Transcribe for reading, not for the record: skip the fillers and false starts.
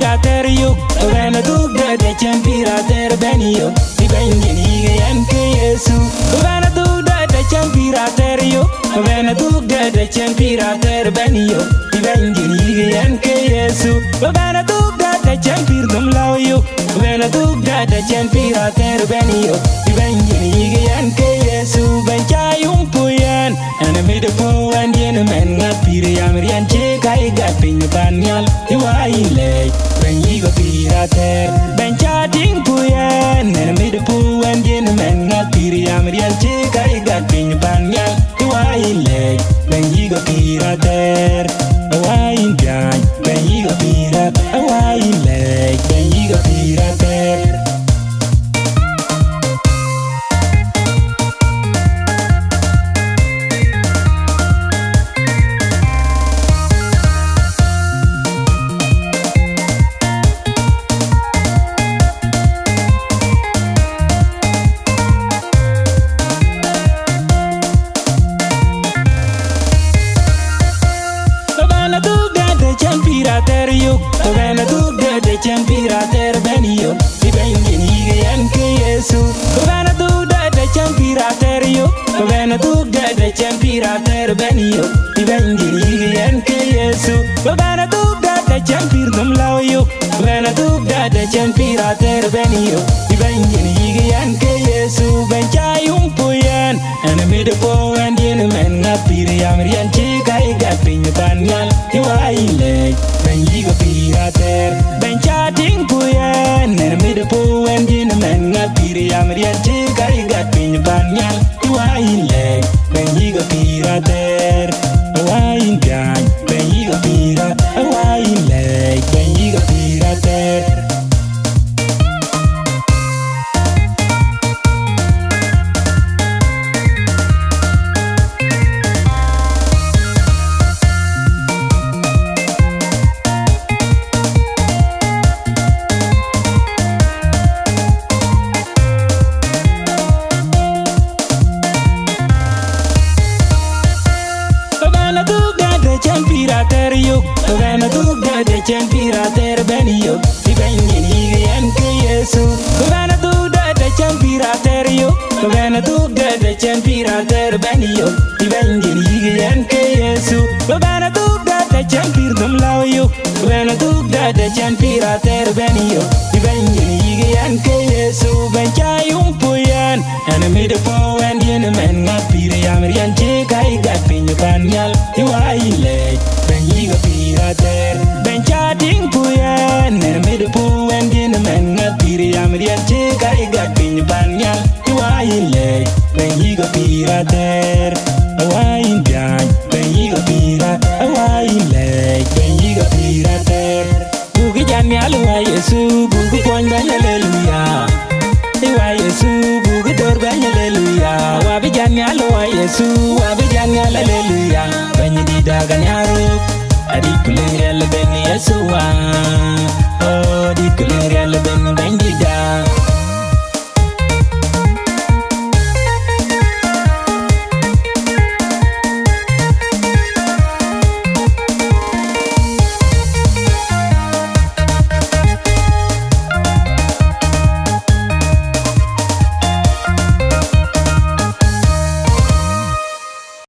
pirater yo Vena dugda de chen pirater benio Di bengini yan ke Yesu Vena dugda de chen pirater yo Vena dugda de chen pirater benio Di bengini yan ke Yesu Vena dugda de chen pir dum lao yo Vena dugda de chen pirater benio Di bengini yan ke Yesu Benchai umpuyan Ana midepo andien men ngapire yamrian che kai gapin banyal Iwaile benyigo pirater Benchating puyan Ana midepo andien men ngapire yamrian che kai gapin banyal Iwaile benyigo pirater Awain pian benyigo pirat Awaile benyigo pirater Pirater yo, Vena dugda de chen pirater benio Di bengini yan ke Yesu Vena dugda de chen pirater yo Vena dugda de chen pirater benio Di bengini yan ke Yesu Vena dugda de chen pir dum lao yo Vena dugda de chen pirater benio Di bengini yan ke Yesu Benchai umpuyan Ana midepo andien men ngapire yamrian che kai gapin banyal Iwaile benyigo pirater Benchating puyan Nena midepo andien men ngapire yamrian che kai gapin banyal Iwaile benyigo pirater Awain pian benyigo pirat Awaile benyigo pirater Pirater yo, Vena dugda de chen pirater benio Di bengini yan ke Yesu Vena dugda de chen pirater yo Vena dugda de chen pirater benio Di bengini yan ke Yesu Vena dugda de chen pir dum lao yo Vena dugda de chen pirater benio Di bengini yan ke Yesu Benchai umpuyan Ana midepo andien men ngapire yamrian che kai gapin banyal Iwaile benyigo pirater Benchating puyan Nena midepo andien men ngapire yamrian che kai gapin banyal Iwaile benyigo pirater Awain pian benyigo pirat Awaile benyigo pirater Bugi jani alwa Yesu Bugi poin banya hallelujah Iwa Yesu bugi dor banya hallelujah Wabi jani alwa Yesu Wabi jani hallelujah Banyi di dagan yaruk Adi kuleng el beni Yesu